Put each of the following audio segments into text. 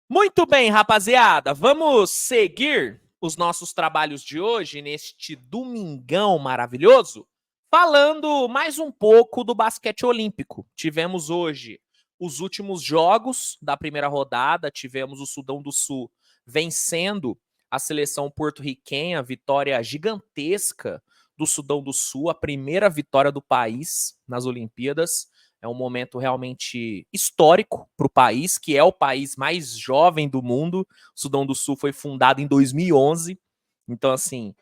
Muito bem, rapaziada, vamos seguir os nossos trabalhos de hoje neste domingão maravilhoso, falando mais um pouco do basquete olímpico. Tivemos hoje os últimos jogos da primeira rodada, tivemos o Sudão do Sul vencendo a seleção porto-riquenha, vitória gigantesca do Sudão do Sul, a primeira vitória do país nas Olimpíadas. É um momento realmente histórico para o país, que é o país mais jovem do mundo. O Sudão do Sul foi fundado em 2011. Então, assim,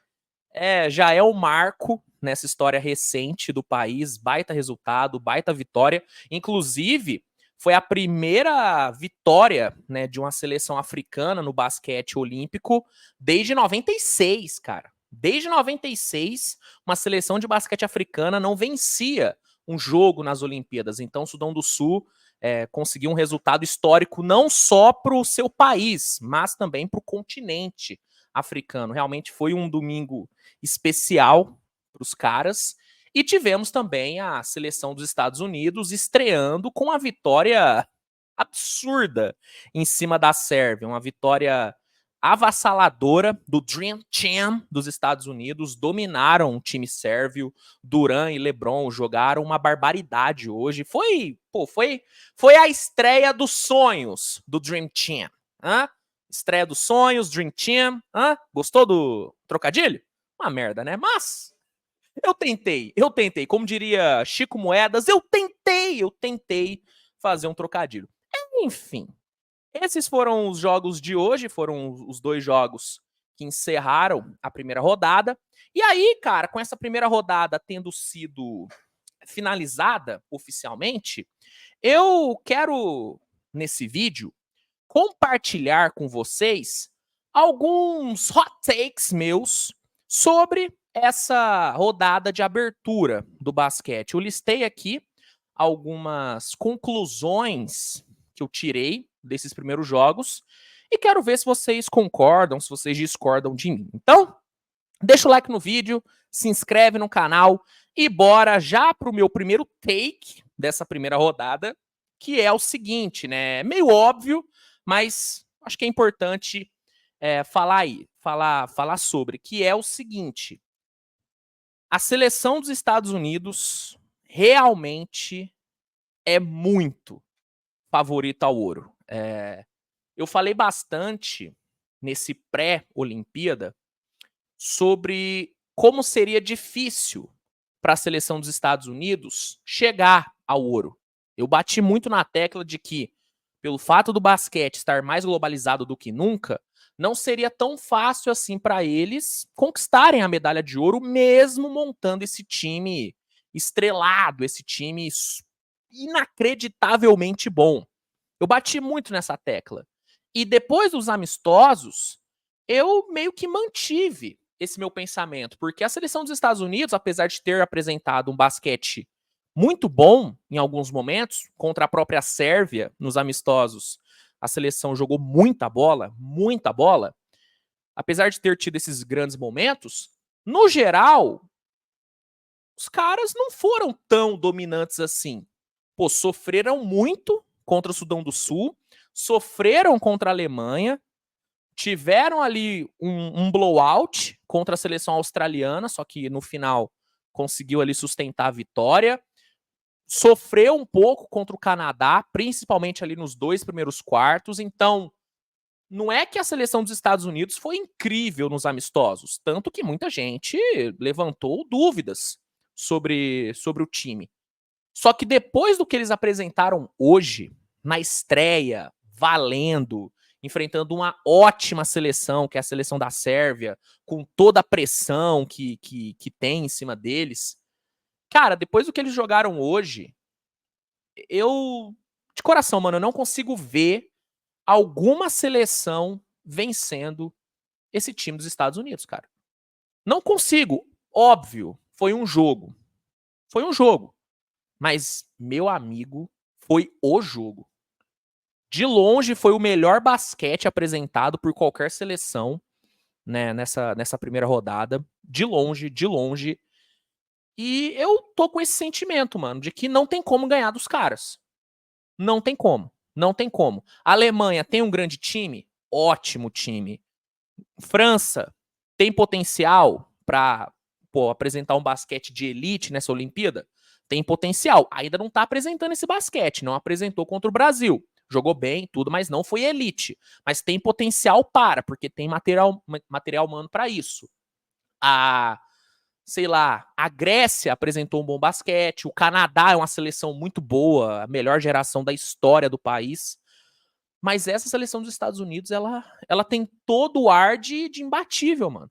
já é um marco nessa história recente do país. Baita resultado, baita vitória. Inclusive, foi a primeira vitória, né, de uma seleção africana no basquete olímpico desde 96, cara. Desde 96, uma seleção de basquete africana não vencia um jogo nas Olimpíadas. Então, o Sudão do Sul conseguiu um resultado histórico não só para o seu país, mas também para o continente africano. Realmente foi um domingo especial para os caras. E tivemos também a seleção dos Estados Unidos estreando com a vitória absurda em cima da Sérvia. Uma vitória avassaladora do Dream Team dos Estados Unidos. Dominaram o time sérvio. Duran e LeBron jogaram uma barbaridade hoje. Foi a estreia dos sonhos do Dream Team. Hã? Estreia dos sonhos, Dream Team. Hã? Gostou do trocadilho? Uma merda, né? Mas eu tentei. Como diria Chico Moedas, eu tentei fazer um trocadilho. Enfim, esses foram os jogos de hoje, foram os dois jogos que encerraram a primeira rodada. E aí, cara, com essa primeira rodada tendo sido finalizada oficialmente, eu quero, nesse vídeo, compartilhar com vocês alguns hot takes meus sobre essa rodada de abertura do basquete. Eu listei aqui algumas conclusões que eu tirei desses primeiros jogos e quero ver se vocês concordam, se vocês discordam de mim. Então, deixa o like no vídeo, se inscreve no canal e bora já pro meu primeiro take dessa primeira rodada, que é o seguinte, né? Meio óbvio, mas acho que é importante falar sobre, que é o seguinte: a seleção dos Estados Unidos realmente é muito favorita ao ouro. Eu falei bastante nesse pré-Olimpíada sobre como seria difícil para a seleção dos Estados Unidos chegar ao ouro. Eu bati muito na tecla de que, pelo fato do basquete estar mais globalizado do que nunca, não seria tão fácil assim para eles conquistarem a medalha de ouro, mesmo montando esse time estrelado, esse time inacreditavelmente bom. Eu bati muito nessa tecla. E depois dos amistosos, eu meio que mantive esse meu pensamento, porque a seleção dos Estados Unidos, apesar de ter apresentado um basquete muito bom em alguns momentos, contra a própria Sérvia nos amistosos, a seleção jogou muita bola, muita bola. Apesar de ter tido esses grandes momentos, no geral, os caras não foram tão dominantes assim. Pô, sofreram muito contra o Sudão do Sul, sofreram contra a Alemanha, tiveram ali um blowout contra a seleção australiana, só que no final conseguiu ali sustentar a vitória. Sofreu um pouco contra o Canadá, principalmente ali nos dois primeiros quartos. Então, não é que a seleção dos Estados Unidos foi incrível nos amistosos, tanto que muita gente levantou dúvidas sobre o time. Só que depois do que eles apresentaram hoje, na estreia, valendo, enfrentando uma ótima seleção, que é a seleção da Sérvia, com toda a pressão que tem em cima deles. Cara, depois do que eles jogaram hoje, eu, de coração, mano, eu não consigo ver alguma seleção vencendo esse time dos Estados Unidos, cara. Não consigo. Óbvio, foi um jogo. Foi um jogo. Mas, meu amigo, foi o jogo. De longe, foi o melhor basquete apresentado por qualquer seleção, né, nessa primeira rodada. De longe, de longe. E eu tô com esse sentimento, mano, de que não tem como ganhar dos caras. Não tem como. Não tem como. A Alemanha tem um grande time? Ótimo time. França tem potencial para apresentar um basquete de elite nessa Olimpíada? Tem potencial. Ainda não está apresentando esse basquete. Não apresentou contra o Brasil. Jogou bem, tudo, mas não foi elite. Mas tem potencial porque tem material humano para isso. Sei lá, a Grécia apresentou um bom basquete, o Canadá é uma seleção muito boa, a melhor geração da história do país. Mas essa seleção dos Estados Unidos, ela tem todo o ar de imbatível, mano.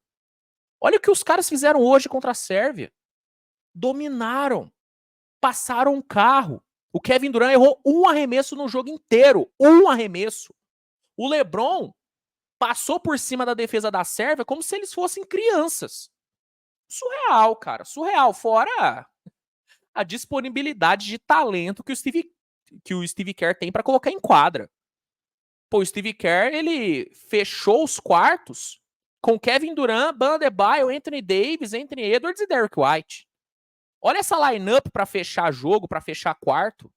Olha o que os caras fizeram hoje contra a Sérvia. Dominaram. Passaram um carro. O Kevin Durant errou um arremesso no jogo inteiro. Um arremesso. O LeBron passou por cima da defesa da Sérvia como se eles fossem crianças. Surreal, cara. Surreal. Fora a disponibilidade de talento que o Steve Kerr tem para colocar em quadra. Pô, o Steve Kerr, ele fechou os quartos com Kevin Durant, Bam Adebayo, Anthony Davis, Anthony Edwards e Derrick White. Olha essa lineup para fechar jogo, para fechar quarto.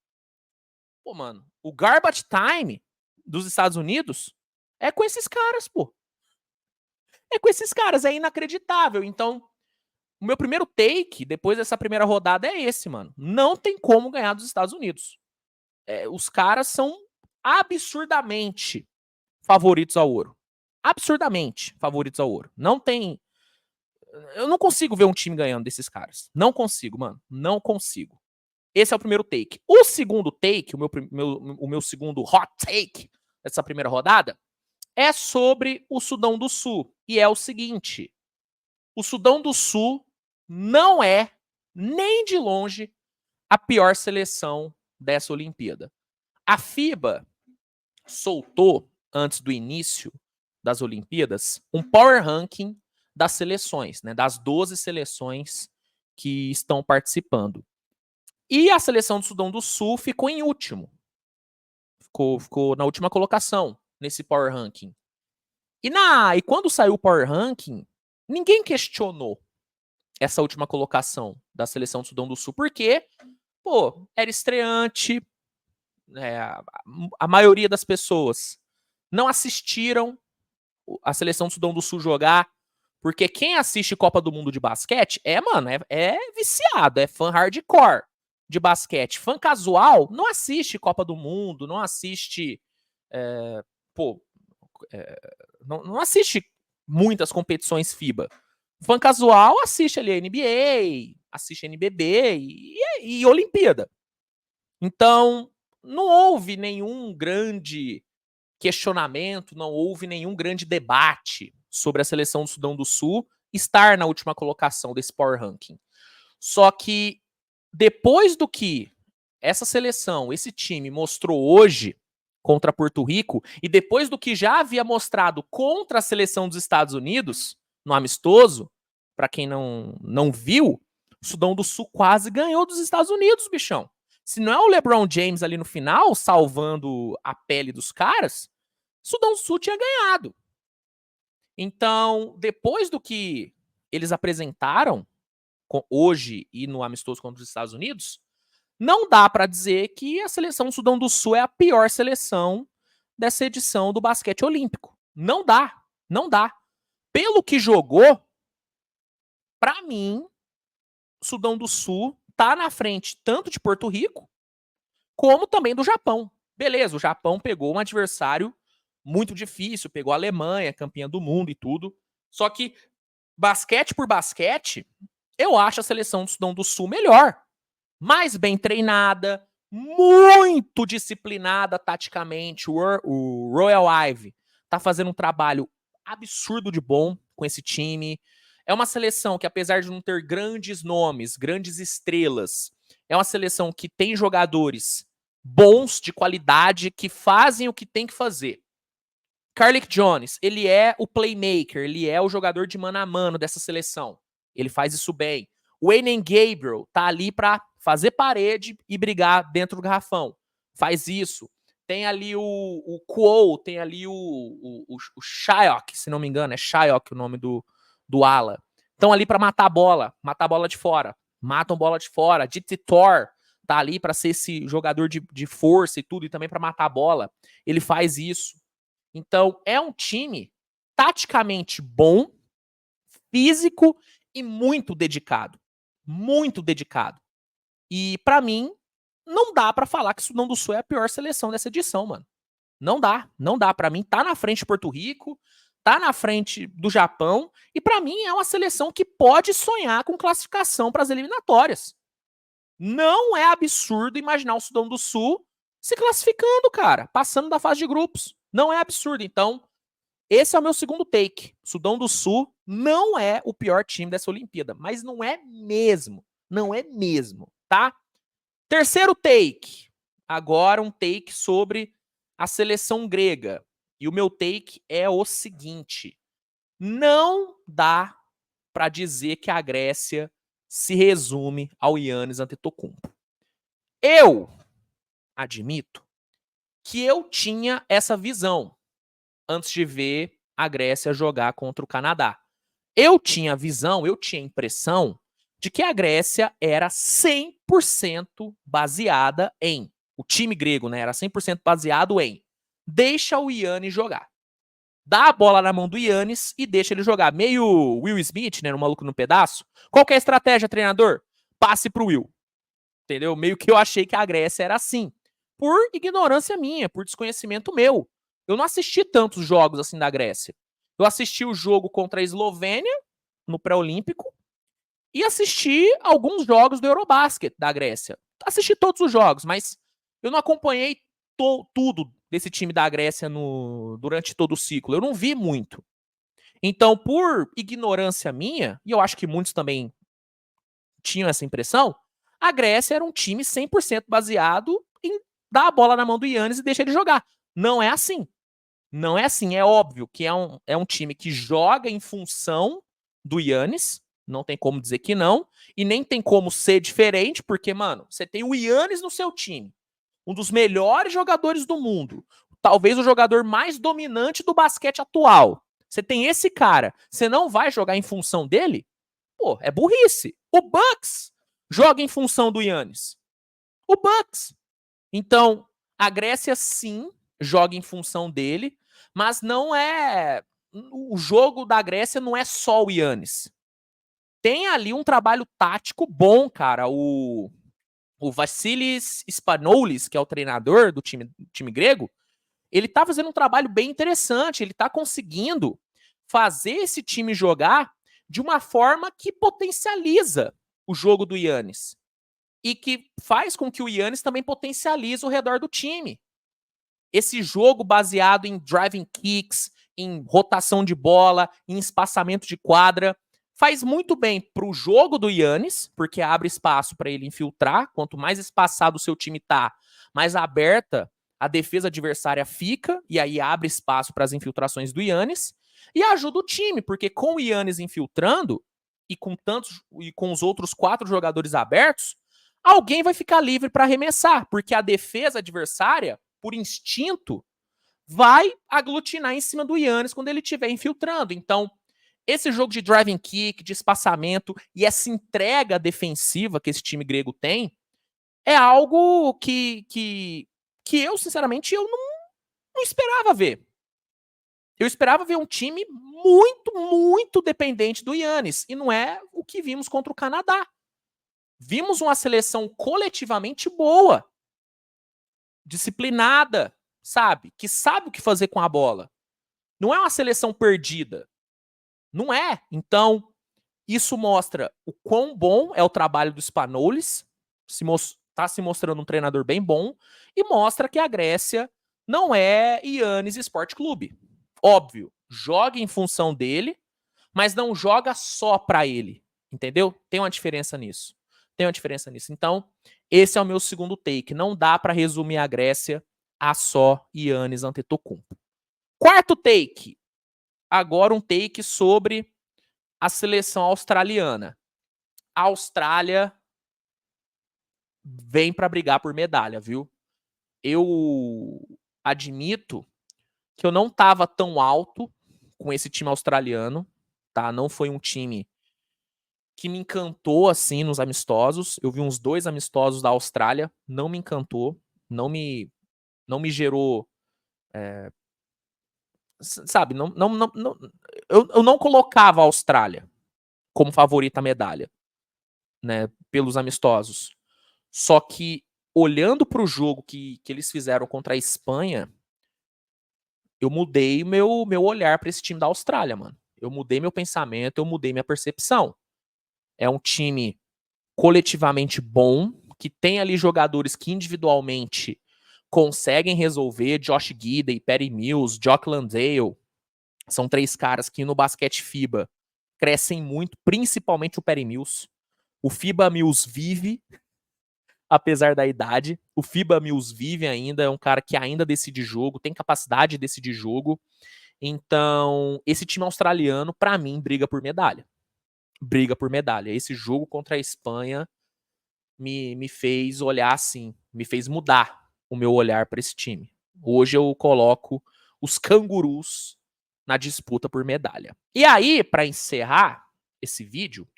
Pô, mano, o garbage time dos Estados Unidos é com esses caras, pô. É com esses caras, é inacreditável. Então, o meu primeiro take, depois dessa primeira rodada, é esse, mano. Não tem como ganhar dos Estados Unidos. Os caras são absurdamente favoritos ao ouro. Absurdamente favoritos ao ouro. Não tem... Eu não consigo ver um time ganhando desses caras. Não consigo, mano. Não consigo. Esse é o primeiro take. O segundo take, o meu segundo hot take dessa primeira rodada, é sobre o Sudão do Sul. E é o seguinte: o Sudão do Sul não é, nem de longe, a pior seleção dessa Olimpíada. A FIBA soltou, antes do início das Olimpíadas, um power ranking das seleções, né, das 12 seleções que estão participando. E a seleção do Sudão do Sul ficou em último. Ficou na última colocação nesse power ranking. E quando saiu o power ranking, ninguém questionou essa última colocação da seleção do Sudão do Sul, porque, pô, era estreante, a maioria das pessoas não assistiram a seleção do Sudão do Sul jogar, porque quem assiste Copa do Mundo de basquete mano, é viciado, é fã hardcore de basquete. Fã casual não assiste Copa do Mundo, não assiste, não assiste muitas competições FIBA. Fã casual assiste ali a NBA, assiste NBB e Olimpíada. Então, não houve nenhum grande questionamento, não houve nenhum grande debate sobre a seleção do Sudão do Sul estar na última colocação desse power ranking. Só que depois do que essa seleção, esse time mostrou hoje contra Porto Rico, e depois do que já havia mostrado contra a seleção dos Estados Unidos, no amistoso, para quem não viu, o Sudão do Sul quase ganhou dos Estados Unidos, bichão. Se não é o LeBron James ali no final, salvando a pele dos caras, o Sudão do Sul tinha ganhado. Então, depois do que eles apresentaram hoje e no amistoso contra os Estados Unidos, não dá para dizer que a seleção do Sudão do Sul é a pior seleção dessa edição do basquete olímpico. Não dá. Não dá. Pelo que jogou, para mim, o Sudão do Sul tá na frente tanto de Porto Rico como também do Japão. Beleza, o Japão pegou um adversário muito difícil, pegou a Alemanha, campeã do mundo e tudo. Só que, basquete por basquete, eu acho a seleção do Sudão do Sul melhor. Mais bem treinada, muito disciplinada taticamente. O Royal Ivy tá fazendo um trabalho absurdo de bom com esse time. É uma seleção que, apesar de não ter grandes nomes, grandes estrelas, é uma seleção que tem jogadores bons, de qualidade, que fazem o que tem que fazer. Carlik Jones, ele é o playmaker, ele é o jogador de mano a mano dessa seleção. Ele faz isso bem. O Wayne Gabriel tá ali para fazer parede e brigar dentro do garrafão. Faz isso. Tem ali o Kuo, tem ali o Shyok, se não me engano, é Shyok o nome do ala. Estão ali para matar a bola de fora. Matam bola de fora. Diti Thor tá ali para ser esse jogador de força e tudo, e também para matar a bola. Ele faz isso. Então, é um time taticamente bom, físico e muito dedicado. Muito dedicado. E, para mim, não dá para falar que o Sudão do Sul é a pior seleção dessa edição, mano. Não dá, não dá. Para mim, tá na frente de Porto Rico, tá na frente do Japão, e para mim é uma seleção que pode sonhar com classificação para as eliminatórias. Não é absurdo imaginar o Sudão do Sul se classificando, cara, passando da fase de grupos. Não é absurdo. Então, esse é o meu segundo take. Sudão do Sul não é o pior time dessa Olimpíada, mas não é mesmo. Não é mesmo, tá? Terceiro take. Agora um take sobre a seleção grega. E o meu take é o seguinte: não dá para dizer que a Grécia se resume ao Giannis Antetokounmpo. Eu admito que eu tinha essa visão antes de ver a Grécia jogar contra o Canadá. Eu tinha a visão, eu tinha a impressão de que a Grécia era 100% baseada em... O time grego, né, era 100% baseado em deixa o Giannis jogar. Dá a bola na mão do Giannis e deixa ele jogar. Meio Will Smith, né, no Maluco no Pedaço. Qual que é a estratégia, treinador? Passe pro Will. Entendeu? Meio que eu achei que a Grécia era assim. Por ignorância minha, por desconhecimento meu. Eu não assisti tantos jogos assim da Grécia. Eu assisti o jogo contra a Eslovênia, no pré-olímpico, e assisti alguns jogos do Eurobasket da Grécia. Assisti todos os jogos, mas eu não acompanhei tudo desse time da Grécia durante todo o ciclo. Eu não vi muito. Então, por ignorância minha, e eu acho que muitos também tinham essa impressão, a Grécia era um time 100% baseado em dar a bola na mão do Giannis e deixar ele jogar. Não é assim. Não é assim. É óbvio que é um time que joga em função do Giannis. Não tem como dizer que não. E nem tem como ser diferente, porque, mano, você tem o Giannis no seu time. Um dos melhores jogadores do mundo. Talvez o jogador mais dominante do basquete atual. Você tem esse cara. Você não vai jogar em função dele? Pô, é burrice. O Bucks joga em função do Giannis. O Bucks. Então, a Grécia sim joga em função dele, mas não é... O jogo da Grécia não é só o Giannis. Tem ali um trabalho tático bom, cara. O Vassilis Spanoulis, que é o treinador do time grego, ele tá fazendo um trabalho bem interessante. Ele tá conseguindo fazer esse time jogar de uma forma que potencializa o jogo do Giannis. E que faz com que o Giannis também potencialize o redor do time. Esse jogo baseado em driving kicks, em rotação de bola, em espaçamento de quadra, faz muito bem pro jogo do Giannis, porque abre espaço para ele infiltrar. Quanto mais espaçado o seu time tá, mais aberta a defesa adversária fica, e aí abre espaço para as infiltrações do Giannis. E ajuda o time, porque com o Giannis infiltrando, e com os outros 4 jogadores abertos, alguém vai ficar livre para arremessar, porque a defesa adversária, por instinto, vai aglutinar em cima do Giannis quando ele estiver infiltrando. Então, esse jogo de driving kick, de espaçamento e essa entrega defensiva que esse time grego tem é algo que eu, sinceramente, eu não esperava ver. Eu esperava ver um time muito, muito dependente do Giannis. E não é o que vimos contra o Canadá. Vimos uma seleção coletivamente boa, disciplinada, sabe? Que sabe o que fazer com a bola. Não é uma seleção perdida. Não é. Então, isso mostra o quão bom é o trabalho do Spanoulis. Está se mostrando um treinador bem bom. E mostra que a Grécia não é Giannis Sport Clube. Óbvio, joga em função dele, mas não joga só para ele. Entendeu? Tem uma diferença nisso. Tem uma diferença nisso. Então, esse é o meu segundo take. Não dá para resumir a Grécia a só Giannis Antetokounmpo. Quarto take. Agora um take sobre a seleção australiana. A Austrália vem para brigar por medalha, viu? Eu admito que eu não estava tão alto com esse time australiano, tá? Não foi um time que me encantou, assim, nos amistosos. Eu vi uns 2 amistosos da Austrália, não me encantou, não me gerou, sabe, eu não colocava a Austrália como favorita à medalha, né, pelos amistosos. Só que, olhando para o jogo que eles fizeram contra a Espanha, eu mudei meu olhar para esse time da Austrália, mano. Eu mudei meu pensamento, eu mudei minha percepção. É um time coletivamente bom, que tem ali jogadores que individualmente conseguem resolver. Josh Giddey, Perry Mills, Jock Landale. São 3 caras que no basquete FIBA crescem muito, principalmente o Perry Mills. O FIBA Mills vive, apesar da idade. O FIBA Mills vive ainda, é um cara que ainda decide jogo, tem capacidade de decidir jogo. Então, esse time australiano, para mim, briga por medalha. Briga por medalha. Esse jogo contra a Espanha me fez olhar assim, me fez mudar o meu olhar para esse time. Hoje eu coloco os cangurus na disputa por medalha. E aí, para encerrar esse vídeo,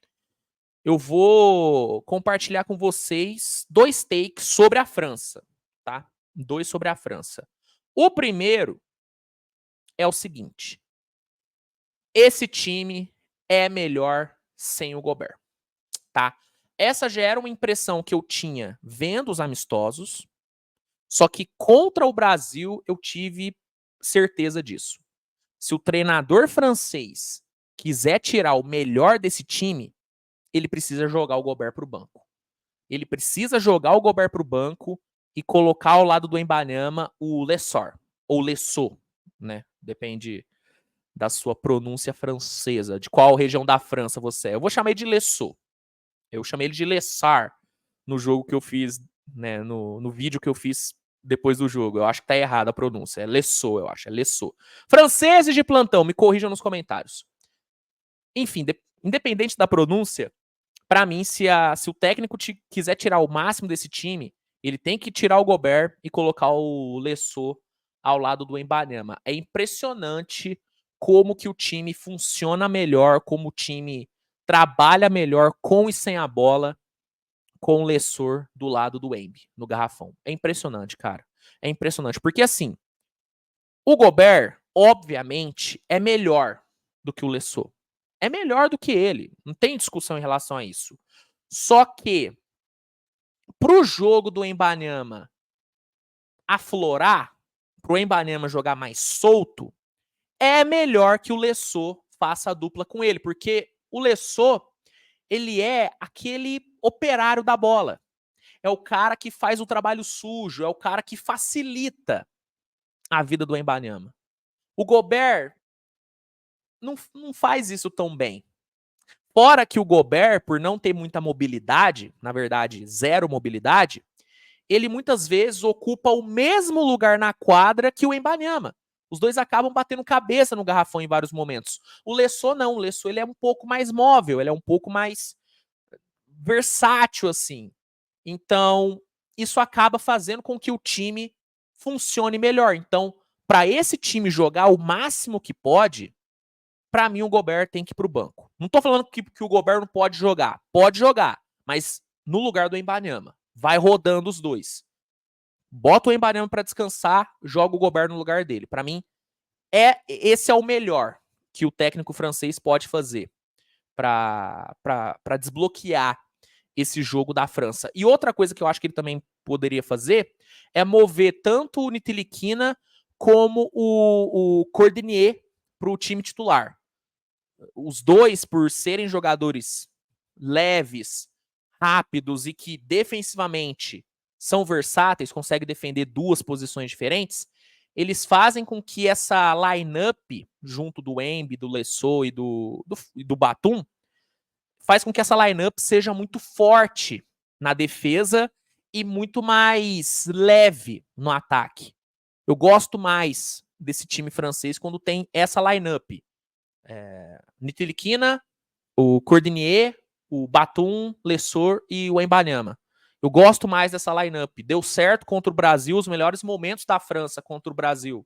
eu vou compartilhar com vocês 2 takes sobre a França, tá? 2 sobre a França. O primeiro é o seguinte: esse time é melhor sem o Gobert, tá? Essa já era uma impressão que eu tinha vendo os amistosos, só que contra o Brasil eu tive certeza disso. Se o treinador francês quiser tirar o melhor desse time, ele precisa jogar o Gobert pro banco. Ele precisa jogar o Gobert pro banco e colocar ao lado do Wembanyama o Lessor, ou Lessot, né? Depende da sua pronúncia francesa, de qual região da França você é. Eu vou chamar ele de Lessot. Eu chamei ele de Lessar no jogo que eu fiz, né, no vídeo que eu fiz depois do jogo. Eu acho que tá errada a pronúncia. É Lessot, eu acho. É Lessot. Franceses de plantão, me corrijam nos comentários. Enfim, independente da pronúncia, para mim, se o técnico quiser tirar o máximo desse time, ele tem que tirar o Gobert e colocar o Lessot ao lado do Wembanyama. É impressionante como que o time funciona melhor, como o time trabalha melhor com e sem a bola, com o Lessor do lado do Wemby, no garrafão. É impressionante, cara. É impressionante. Porque, assim, o Gobert, obviamente, é melhor do que o Lessot. É melhor do que ele. Não tem discussão em relação a isso. Só que, pro jogo do Wembanyama aflorar, pro Wembanyama jogar mais solto, é melhor que o Lessot faça a dupla com ele. Porque o Lessot, ele é aquele operário da bola. É o cara que faz o trabalho sujo, é o cara que facilita a vida do Wembanyama. O Gobert não faz isso tão bem. Fora que o Gobert, por não ter muita mobilidade, na verdade, zero mobilidade, ele muitas vezes ocupa o mesmo lugar na quadra que o Wembanyama. Os dois acabam batendo cabeça no garrafão em vários momentos. O Lessot não, o Lessot ele é um pouco mais móvel, ele é um pouco mais versátil assim. Então, isso acaba fazendo com que o time funcione melhor. Então, para esse time jogar o máximo que pode, para mim o Gobert tem que ir pro banco. Não tô falando que o Gobert não pode jogar, mas no lugar do Wembanyama. Vai rodando os dois. Bota o Wembanyama para descansar, joga o Gobert no lugar dele. Para mim, esse é o melhor que o técnico francês pode fazer para desbloquear esse jogo da França. E outra coisa que eu acho que ele também poderia fazer é mover tanto o Nitilikina como o Cordinier para o time titular. Os dois, por serem jogadores leves, rápidos e que defensivamente são versáteis, conseguem defender 2 posições diferentes, eles fazem com que essa lineup, junto do Wemby, do Lessot e do Batum, faz com que essa lineup seja muito forte na defesa e muito mais leve no ataque. Eu gosto mais desse time francês quando tem essa lineup. Nitilikina, o Cordinier, o Batum, Lessor e o Wembanyama. Eu gosto mais dessa lineup. Deu certo contra o Brasil, os melhores momentos da França contra o Brasil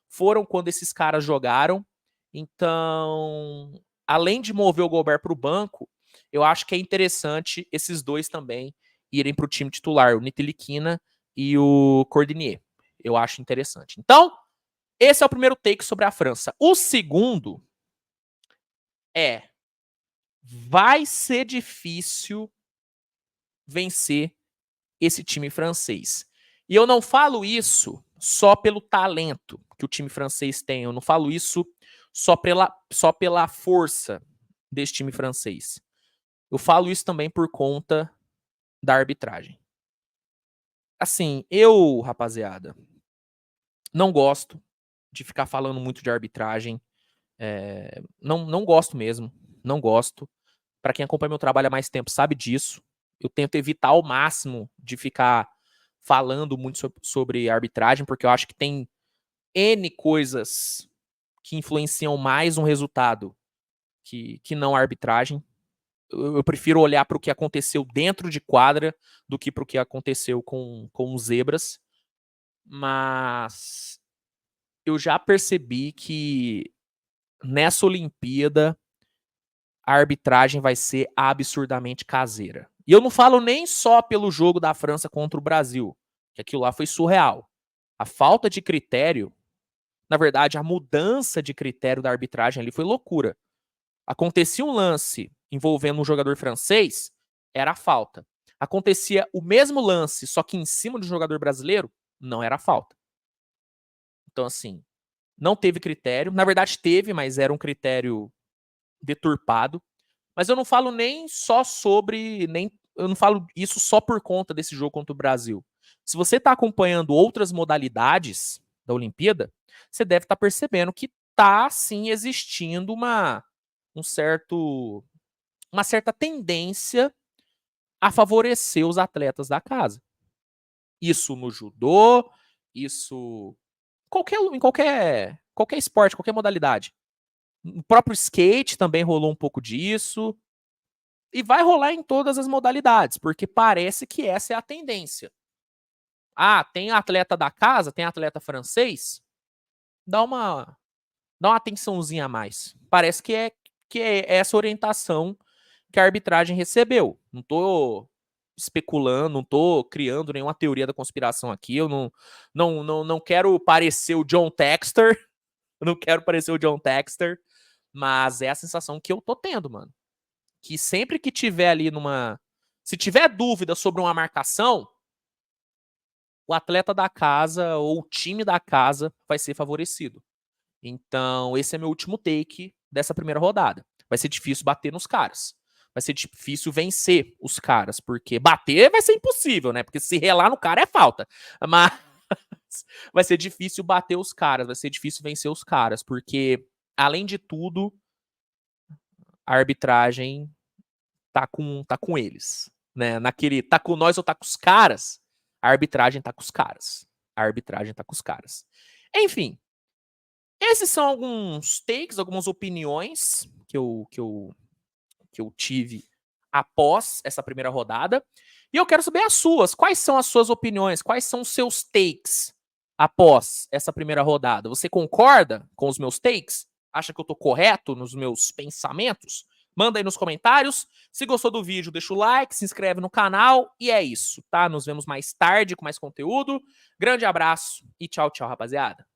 foram quando esses caras jogaram. Então, além de mover o Gobert para o banco, eu acho que é interessante esses dois também irem para o time titular, o Nitilikina e o Cordinier. Eu acho interessante. Então, esse é o primeiro take sobre a França. O segundo é: vai ser difícil vencer esse time francês. E eu não falo isso só pelo talento que o time francês tem, eu não falo isso só pela força desse time francês. Eu falo isso também por conta da arbitragem. Assim, eu, rapaziada, não gosto de ficar falando muito de arbitragem. Não gosto mesmo. Não gosto. Para quem acompanha meu trabalho há mais tempo sabe disso. Eu tento evitar ao máximo de ficar falando muito sobre arbitragem, porque eu acho que tem N coisas que influenciam mais um resultado que não a arbitragem. Eu prefiro olhar para o que aconteceu dentro de quadra do que para o que aconteceu com os zebras. Mas eu já percebi que nessa Olimpíada a arbitragem vai ser absurdamente caseira. E eu não falo nem só pelo jogo da França contra o Brasil, que aquilo lá foi surreal. A falta de critério, na verdade, a mudança de critério da arbitragem ali foi loucura. Acontecia um lance envolvendo um jogador francês, era falta. Acontecia o mesmo lance, só que em cima do jogador brasileiro, não era falta. Então, assim, não teve critério. Na verdade, teve, mas era um critério deturpado. Mas eu não falo nem só sobre. Eu não falo isso só por conta desse jogo contra o Brasil. Se você está acompanhando outras modalidades da Olimpíada, você deve estar percebendo que está sim existindo uma certa tendência a favorecer os atletas da casa. Isso no judô, isso em qualquer esporte, qualquer modalidade. No próprio skate também rolou um pouco disso. E vai rolar em todas as modalidades, porque parece que essa é a tendência. Ah, tem atleta da casa, tem atleta francês, dá uma atençãozinha a mais. Parece que é essa orientação que a arbitragem recebeu. Não tô especulando, não tô criando nenhuma teoria da conspiração aqui. Eu não quero parecer o John Texter. Eu não quero parecer o John Texter. Mas é a sensação que eu tô tendo, mano. Que sempre que tiver ali se tiver dúvida sobre uma marcação, o atleta da casa ou o time da casa vai ser favorecido. Então, esse é meu último take dessa primeira rodada. Vai ser difícil bater nos caras. Vai ser difícil vencer os caras, porque bater vai ser impossível, né? Porque se relar no cara é falta. Mas vai ser difícil bater os caras, vai ser difícil vencer os caras, porque, além de tudo, a arbitragem tá com eles. Né? Naquele tá com nós ou tá com os caras, a arbitragem tá com os caras. A arbitragem tá com os caras. Enfim, esses são alguns takes, algumas opiniões que eu tive após essa primeira rodada. E eu quero saber as suas. Quais são as suas opiniões? Quais são os seus takes após essa primeira rodada? Você concorda com os meus takes? Acha que eu tô correto nos meus pensamentos? Manda aí nos comentários. Se gostou do vídeo, deixa o like, se inscreve no canal. E é isso, tá? Nos vemos mais tarde com mais conteúdo. Grande abraço e tchau, tchau, rapaziada.